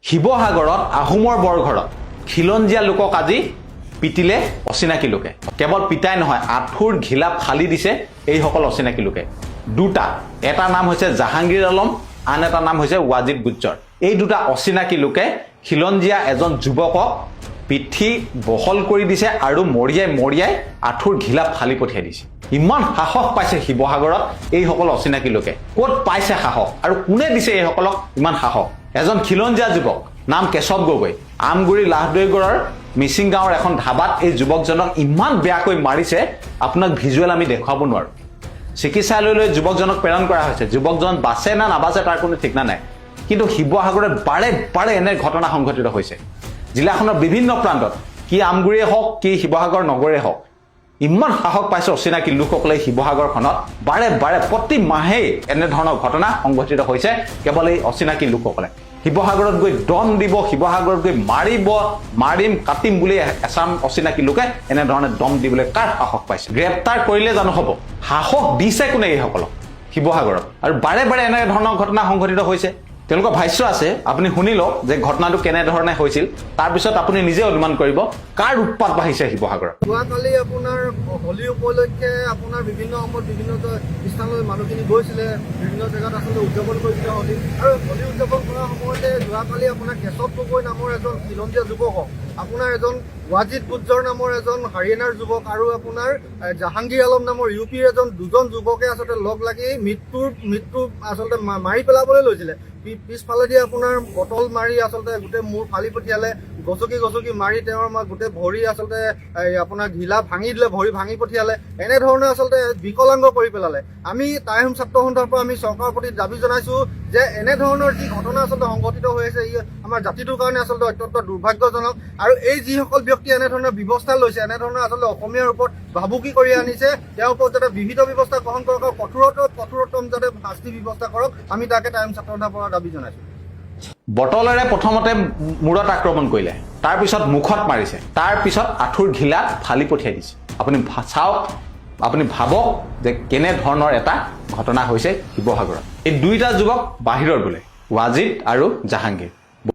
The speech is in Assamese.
শিৱসাগৰত আহোমৰ বৰঘৰত খিলঞ্জীয়া লোকক আজি পিটিলে অচিনাকি লোকে। কেৱল পিটাই নহয়, আঁঠুৰ ঘিলা ফালি দিছে এইসকল অচিনাকি লোকে। দুটা, এটা নাম হৈছে জাহাংগীৰ আলম, আন এটা নাম হৈছে ৱাজিদ গুজ্জৰ। এই দুটা অচিনাকি লোকে খিলঞ্জীয়া এজন যুৱকক পিঠি বহল কৰি দিছে আৰু মৰিয়াই আঁঠুৰ ঘিলা ফালি পঠিয়াই দিছে। ইমান সাহস পাইছে শিৱসাগৰত এইসকল অচিনাকি লোকে। ক'ত পাইছে সাহস আৰু কোনে দিছে এইসকলক ইমান সাহস? এজন খিলঞ্জীয়া যুৱক নাম কেশৱ গগৈ, আমগুৰি লাহদৈগড়ৰ মিচিং গাঁৱৰ এখন ধাবাত এই যুৱকজনক ইমান বেয়াকৈ মাৰিছে, আপোনাক ভিজুৱেল আমি দেখুৱাব নোৱাৰো। চিকিৎসালয়লৈ যুৱকজনক প্ৰেৰণ কৰা হৈছে। যুৱকজন বাচে না নাবাচে তাৰ কোনো ঠিকনা নাই। কিন্তু শিৱসাগৰত বাৰে এনে ঘটনা সংঘটিত হৈছে। জিলাখনৰ বিভিন্ন প্ৰান্তত, কি আমগুৰিয়ে হওক কি শিৱসাগৰ নগৰে হওক, ইমান সাহস পাইছে অচিনাকি লোকসকলে শিৱসাগৰখনত। বাৰে প্ৰতি মাহেই এনেধৰণৰ ঘটনা সংঘটিত হৈছে কেৱল এই অচিনাকি লোকসকলে। শিৱসাগৰত গৈ দম দিব, শিৱসাগৰত গৈ মাৰিম কাটিম বুলি এচাম অচিনাকি লোকে এনেধৰণে দম দিবলৈ কাৰ সাহস পাইছে? গ্ৰেপ্তাৰ কৰিলে জানো হ'ব? সাহস দিছে কোনে এইসকলক শিৱসাগৰত? আৰু বাৰে এনেধৰণৰ ঘটনা সংঘটিত হৈছে। তেওঁলোকৰ ভাষ্য আছে, আপুনি শুনি লওক যে ঘটনাটো কেনেধৰণে হৈছিল, তাৰপিছত আপুনি নিজে অনুমান কৰিব কাৰ উৎপাত বাঢ়িছে শিৱসাগৰত। যোৱাকালি আপোনাৰ হোলী উপলক্ষে আপোনাৰ বিভিন্ন সময়ত বিভিন্ন স্থানলৈ মানুহখিনি গৈছিলে, বিভিন্ন জেগাত আচলতে উদযাপন কৰিছিলে হোলী। আৰু হোলী উদযাপন কৰাৰ সময়তে যোৱাকালি আপোনাৰ কেশৱ গগৈ নামৰ এজন খিলঞ্জীয়া যুৱকক, আপোনাৰ এজন ৱাজিদ গুজ্জৰ নামৰ এজন হাৰিয়ানাৰ যুৱক আৰু আপোনাৰ জাহাংগীৰ আলম নামৰ ইউপিৰ দুজন যুৱকে আচলতে লগ লাগি মৃত্যু আচলতে মাৰি পেলাবলৈ লৈছিলে। পিছফালেদি আপোনাৰ বটল মাৰি আচলতে গোটেই মূৰ ফালি পঠিয়ালে, গচকি মাৰি তেওঁৰ গোটেই ভৰি আচলতে আপোনাৰ ঘিলা ভাঙি দিলে, ভৰি ভাঙি পঠিয়ালে। এনেধৰণে আচলতে বিকলাংগ কৰি পেলালে। আমি টাইম ছাত্ৰ সন্থাৰ পৰা আমি চৰকাৰৰ প্ৰতি দাবী জনাইছো যে এনেধৰণৰ যি ঘটনা আচলতে সংঘটিত হৈ আছে, ই আমাৰ জাতিটোৰ কাৰণে আচলতে অত্যন্ত দুৰ্ভাগ্যজনক। আৰু এই যিসকল ব্যক্তি এনেধৰণৰ ব্যৱস্থা লৈছে, এনেধৰণৰ আচলতে অসমীয়াৰ ওপৰত ভাবুকি কৰি আনিছে, তেওঁৰ ওপৰত যাতে বিহিত ব্যৱস্থা গ্ৰহণ কৰক আৰু কঠোৰতম যাতে শাস্তি ব্যৱস্থা কৰক, আমি তাকে টাইম ছাত্ৰ সন্থাৰ পৰা দাবী জনাইছো। বটলেৰে প্ৰথমতে মূৰত আক্ৰমণ কৰিলে, তাৰপিছত মুখত মাৰিছে, তাৰপিছত আঁঠুৰ ঘিলা ফালি পঠিয়াই দিছে। আপুনি চাওক, আপুনি ভাবক যে কেনেধৰণৰ এটা ঘটনা হৈছে শিৱসাগৰত। এই দুইটা যুৱক বাহিৰৰ বোলে, ৱাজিদ আৰু জাহাংগীৰ।